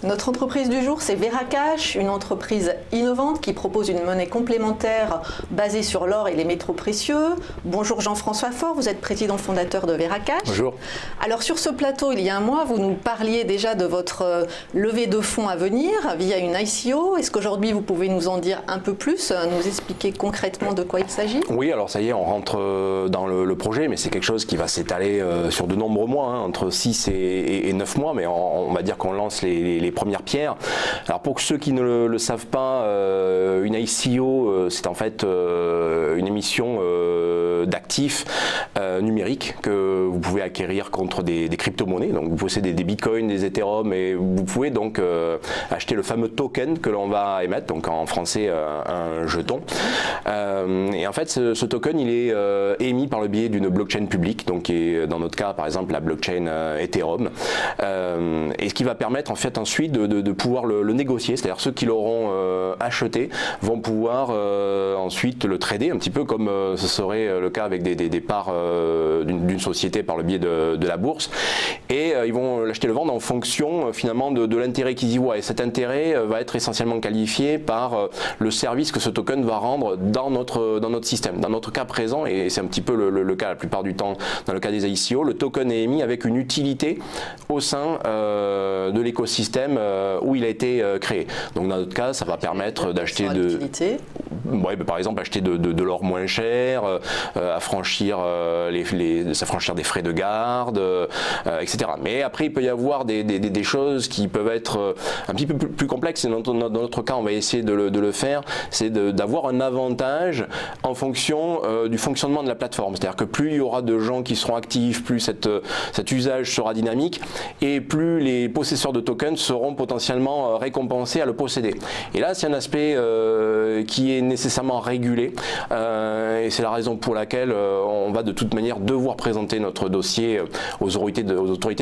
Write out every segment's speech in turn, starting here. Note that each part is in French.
Notre entreprise du jour, c'est Veracash, une entreprise innovante qui propose une monnaie complémentaire basée sur l'or et les métaux précieux. Bonjour Jean-François Faure, vous êtes président fondateur de Veracash. Bonjour. Alors sur ce plateau, il y a un mois, vous nous parliez déjà de votre levée de fonds à venir via une ICO. Est-ce qu'aujourd'hui vous pouvez nous en dire un peu plus, nous expliquer concrètement de quoi il s'agit? Oui, alors ça y est, on rentre dans le projet, mais c'est quelque chose qui va s'étaler sur de nombreux mois, entre 6 et 9 mois, mais on va dire qu'on lance les premières pierres. Alors pour ceux qui ne le savent pas, une ICO, c'est en fait une émission d'actifs numériques que vous pouvez acquérir contre des crypto-monnaies. Donc vous possédez des bitcoins, des ethereum, et vous pouvez donc acheter le fameux token que l'on va émettre, donc en français un jeton. Et en fait ce token il est émis par le biais d'une blockchain publique, donc qui est dans notre cas par exemple la blockchain Ethereum, et ce qui va permettre en fait ensuite de pouvoir le négocier, c'est-à-dire ceux qui l'auront acheté vont pouvoir ensuite le trader, un petit peu comme ce serait le cas avec des parts d'une société par le biais de la bourse, et ils vont l'acheter et le vendre en fonction finalement de l'intérêt qu'ils y voient, et cet intérêt va être essentiellement qualifié par le service que ce token va rendre dans notre système. Dans notre cas présent, et c'est un petit peu le cas la plupart du temps dans le cas des ICO, le token est émis avec une utilité au sein de l'écosystème où il a été créé. Donc dans notre cas, ça va permettre d'acheter par exemple acheter de l'or moins cher, s'affranchir des frais de garde, etc. Mais après il peut y avoir des choses qui peuvent être un petit peu plus complexes, et dans notre cas on va essayer de le faire, c'est d'avoir un avantage en fonction du fonctionnement de la plateforme. C'est-à-dire que plus il y aura de gens qui seront actifs, plus cet usage sera dynamique, et plus les possesseurs de tokens seront potentiellement récompensés à le posséder. Et là c'est un aspect qui est nécessairement régulé, et c'est la raison pour laquelle on va de toute manière devoir présenter notre dossier aux autorités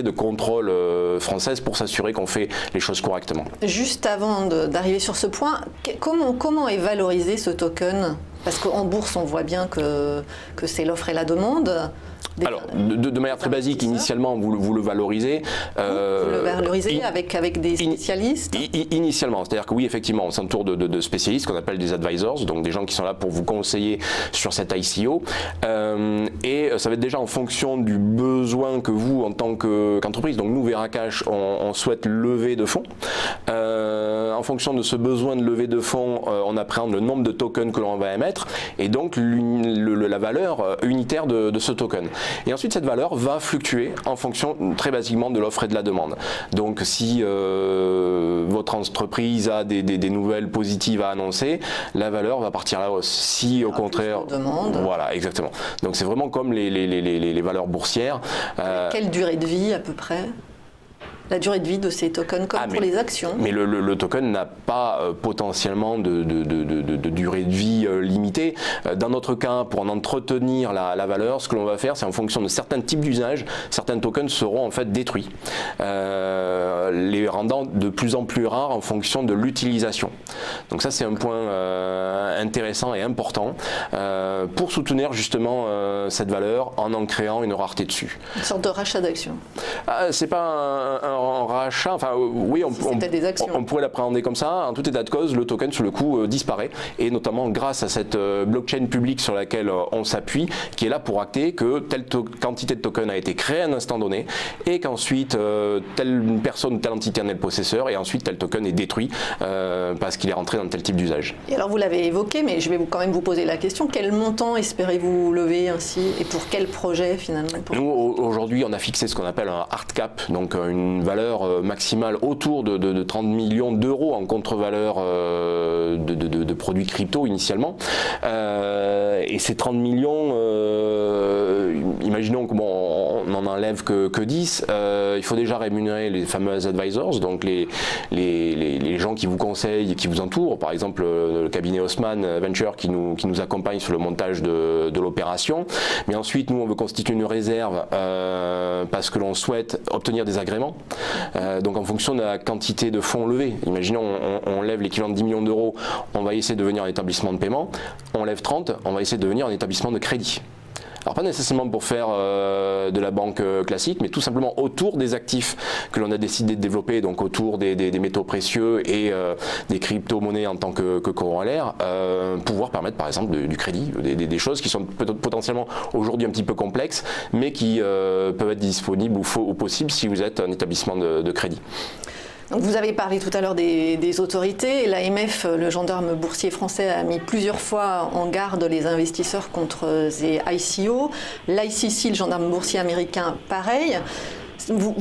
de contrôle françaises pour s'assurer qu'on fait les choses correctement. Juste avant d'arriver sur ce point, comment est valorisé ce token? Parce qu'en bourse, on voit bien que c'est l'offre et la demande. Alors, de manière très basique, initialement, vous le valorisez. Vous le valorisez avec des spécialistes? Initialement, c'est-à-dire que oui, effectivement, on s'entoure de spécialistes qu'on appelle des advisors, donc des gens qui sont là pour vous conseiller sur cette ICO. Et ça va être déjà en fonction du besoin que vous, en tant qu'entreprise, donc nous, Veracash, on souhaite lever de fonds. En fonction de ce besoin de lever de fonds, on appréhende le nombre de tokens que l'on va émettre, et donc la valeur unitaire de ce token. Et ensuite cette valeur va fluctuer en fonction très basiquement de l'offre et de la demande. Donc si votre entreprise a des nouvelles positives à annoncer, la valeur va partir à la hausse. Si au contraire, voilà, exactement. Donc c'est vraiment comme les valeurs boursières. Quelle durée de vie à peu près? La durée de vie de ces tokens, comme pour les actions. Mais le token n'a pas potentiellement de durée de vie limitée. Dans notre cas, pour en entretenir la valeur, ce que l'on va faire, c'est en fonction de certains types d'usages, certains tokens seront en fait détruits, les rendant de plus en plus rares en fonction de l'utilisation. Donc ça, c'est un point intéressant et important pour soutenir justement cette valeur en créant une rareté dessus. Une sorte de rachat d'actions. C'est pas un rachat, enfin oui, on pourrait l'appréhender comme ça. En tout état de cause, le token sur le coup disparaît, et notamment grâce à cette blockchain publique sur laquelle on s'appuie, qui est là pour acter que telle quantité de token a été créée à un instant donné, et qu'ensuite telle personne, telle entité en est le possesseur, et ensuite tel token est détruit parce qu'il est rentré dans tel type d'usage. Et alors vous l'avez évoqué, mais je vais quand même vous poser la question, quel montant espérez-vous lever ainsi, et pour quel projet finalement? Nous aujourd'hui on a fixé ce qu'on appelle un hard cap, donc une valeur maximale autour de 30 millions d'euros en contre-valeur de produits crypto initialement. Et ces 30 millions, imaginons qu'on n'en enlève que 10, il faut déjà rémunérer les fameux advisors, donc les gens qui vous conseillent et qui vous entourent, par exemple le cabinet Haussmann Venture qui nous accompagne sur le montage de l'opération. Mais ensuite, nous, on veut constituer une réserve parce que l'on souhaite obtenir des agréments. Donc en fonction de la quantité de fonds levés, imaginons on lève l'équivalent de 10 millions d'euros, on va essayer de devenir un établissement de paiement, on lève 30, on va essayer de devenir un établissement de crédit. Alors pas nécessairement pour faire de la banque classique, mais tout simplement autour des actifs que l'on a décidé de développer, donc autour des métaux précieux et des crypto-monnaies en tant que corollaire, pouvoir permettre par exemple du crédit, des choses qui sont potentiellement aujourd'hui un petit peu complexes, mais qui peuvent être disponibles ou possibles si vous êtes un établissement de crédit. Donc vous avez parlé tout à l'heure des autorités. L'AMF, le gendarme boursier français, a mis plusieurs fois en garde les investisseurs contre les ICO. L'ICC, le gendarme boursier américain, pareil. Vous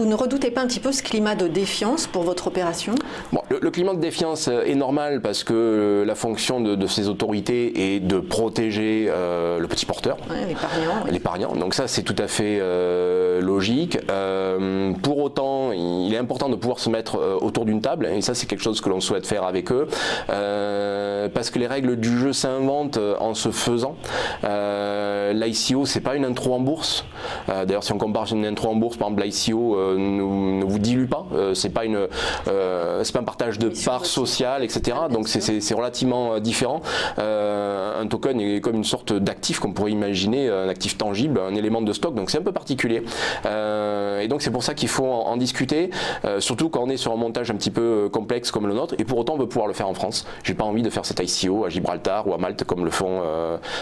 ne redoutez pas un petit peu ce climat de défiance pour votre opération? Bon, le climat de défiance est normal parce que la fonction de ces autorités est de protéger le petit porteur, l'épargnant. Donc ça c'est tout à fait logique. Pour autant, il est important de pouvoir se mettre autour d'une table et ça c'est quelque chose que l'on souhaite faire avec eux parce que les règles du jeu s'inventent en se faisant. L'ICO c'est pas une intro en bourse. D'ailleurs si on compare une intro en bourse, par exemple l'ICO ne vous dilue pas, c'est pas un partage de parts sociales, etc. Donc c'est relativement différent. Un token est comme une sorte d'actif qu'on pourrait imaginer, un actif tangible, un élément de stock, donc c'est un peu particulier. Et donc c'est pour ça qu'il faut en discuter, surtout quand on est sur un montage un petit peu complexe comme le nôtre, et pour autant on veut pouvoir le faire en France. J'ai pas envie de faire cet ICO à Gibraltar ou à Malte comme le font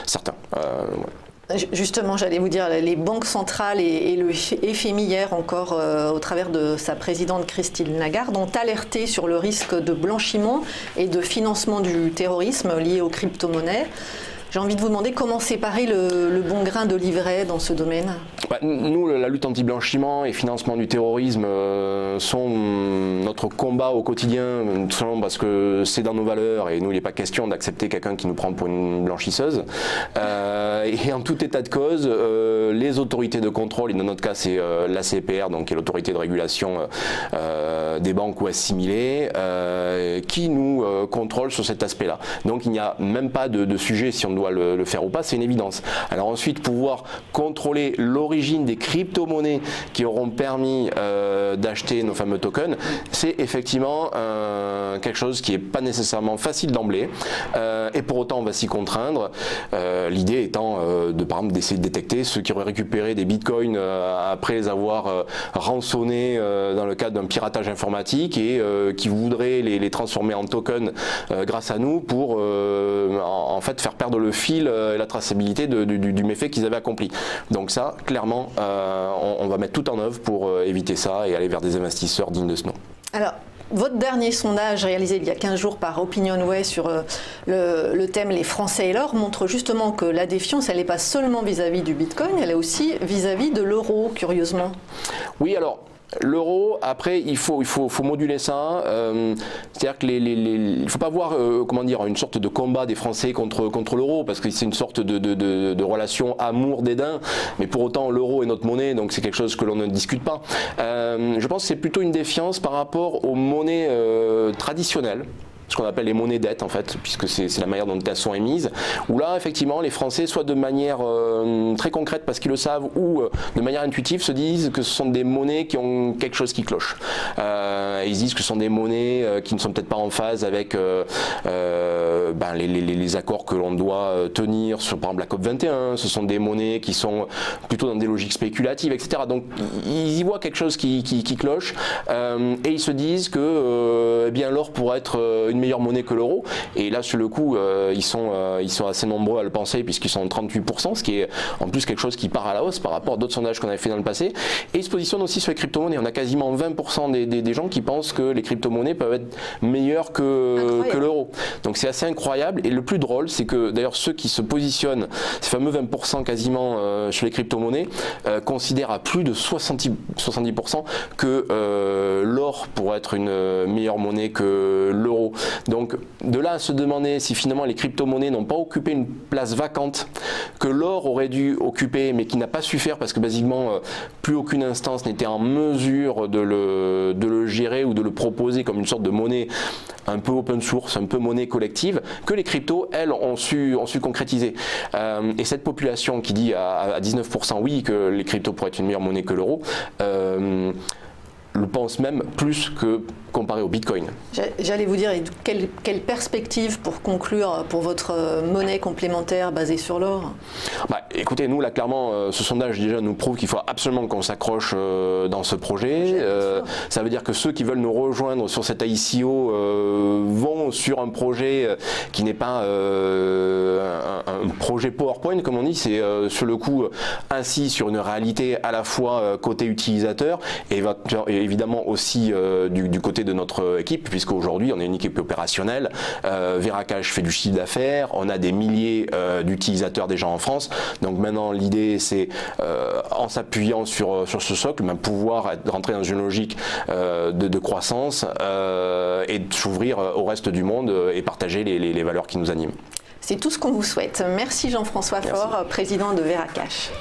certains. Ouais. Justement, j'allais vous dire, les banques centrales et le FMI hier encore, au travers de sa présidente Christine Lagarde, ont alerté sur le risque de blanchiment et de financement du terrorisme lié aux crypto-monnaies. J'ai envie de vous demander comment séparer le bon grain de l'ivraie dans ce domaine. Nous, la lutte anti-blanchiment et financement du terrorisme sont notre combat au quotidien, tout simplement parce que c'est dans nos valeurs et nous, il n'est pas question d'accepter quelqu'un qui nous prend pour une blanchisseuse. Et en tout état de cause, les autorités de contrôle, et dans notre cas c'est l'ACPR, donc qui est l'autorité de régulation des banques ou assimilées, qui nous contrôle sur cet aspect-là. Donc il n'y a même pas de sujet si on doit le faire ou pas, c'est une évidence. Alors ensuite, pouvoir contrôler l'origine des crypto-monnaies qui auront permis d'acheter nos fameux tokens, c'est effectivement quelque chose qui n'est pas nécessairement facile d'emblée, et pour autant on va s'y contraindre. L'idée étant par exemple d'essayer de détecter ceux qui auraient récupéré des bitcoins après les avoir rançonnés dans le cadre d'un piratage informatique et qui voudraient les transformer en tokens grâce à nous pour en fait faire perdre le fil et la traçabilité du méfait qu'ils avaient accompli. Donc ça, clairement, on va mettre tout en œuvre pour éviter ça et aller vers des investisseurs dignes de ce nom. Alors, votre dernier sondage réalisé il y a 15 jours par OpinionWay sur le thème « Les Français et l'or » montre justement que la défiance, elle n'est pas seulement vis-à-vis du Bitcoin, elle est aussi vis-à-vis de l'euro, curieusement. Oui, alors... L'euro, après, il faut moduler ça. C'est-à-dire que il ne faut pas voir comment dire, une sorte de combat des Français contre l'euro, parce que c'est une sorte de relation amour-dédain. Mais pour autant, l'euro est notre monnaie, donc c'est quelque chose que l'on ne discute pas. Je pense que c'est plutôt une défiance par rapport aux monnaies traditionnelles, ce qu'on appelle les monnaies dettes en fait, puisque c'est la manière dont elles sont émises, où là effectivement les Français, soit de manière très concrète parce qu'ils le savent, ou de manière intuitive, se disent que ce sont des monnaies qui ont quelque chose qui cloche. Ils disent que ce sont des monnaies qui ne sont peut-être pas en phase avec les accords que l'on doit tenir sur par exemple la COP21, ce sont des monnaies qui sont plutôt dans des logiques spéculatives, etc. Donc ils y voient quelque chose qui cloche, et ils se disent que l'or pourrait être une meilleure monnaie que l'euro, et là sur le coup ils sont assez nombreux à le penser puisqu'ils sont 38%, ce qui est en plus quelque chose qui part à la hausse par rapport à d'autres sondages qu'on avait fait dans le passé, et ils se positionnent aussi sur les crypto-monnaies. On a quasiment 20% des gens qui pensent que les crypto-monnaies peuvent être meilleures que l'euro, donc c'est assez incroyable. Et le plus drôle, c'est que d'ailleurs ceux qui se positionnent, ces fameux 20% quasiment sur les crypto-monnaies, considèrent à plus de 70% que l'or pourrait être une meilleure monnaie que l'euro. Donc de là à se demander si finalement les crypto-monnaies n'ont pas occupé une place vacante que l'or aurait dû occuper, mais qui n'a pas su faire parce que basiquement plus aucune instance n'était en mesure de le gérer ou de le proposer comme une sorte de monnaie un peu open source, un peu monnaie collective, que les cryptos, elles, ont su concrétiser. Et cette population qui dit à 19% oui que les cryptos pourraient être une meilleure monnaie que l'euro, le pense même plus que comparé au Bitcoin. J'allais vous dire, quelle perspective pour conclure pour votre monnaie complémentaire basée sur l'or? Écoutez, nous là clairement, ce sondage déjà nous prouve qu'il faut absolument qu'on s'accroche dans ce projet. Ça veut dire que ceux qui veulent nous rejoindre sur cet ICO vont sur un projet qui n'est pas un projet PowerPoint comme on dit, c'est sur le coup ainsi sur une réalité à la fois côté utilisateur et évidemment aussi du côté de notre équipe, puisqu'aujourd'hui on est une équipe opérationnelle. Veracash fait du chiffre d'affaires, on a des milliers d'utilisateurs déjà en France, donc maintenant l'idée c'est en s'appuyant sur ce socle, pouvoir rentrer dans une logique de croissance et de s'ouvrir au reste du monde et partager les valeurs qui nous animent. C'est tout ce qu'on vous souhaite. Merci Jean-François Faure, président de Veracash.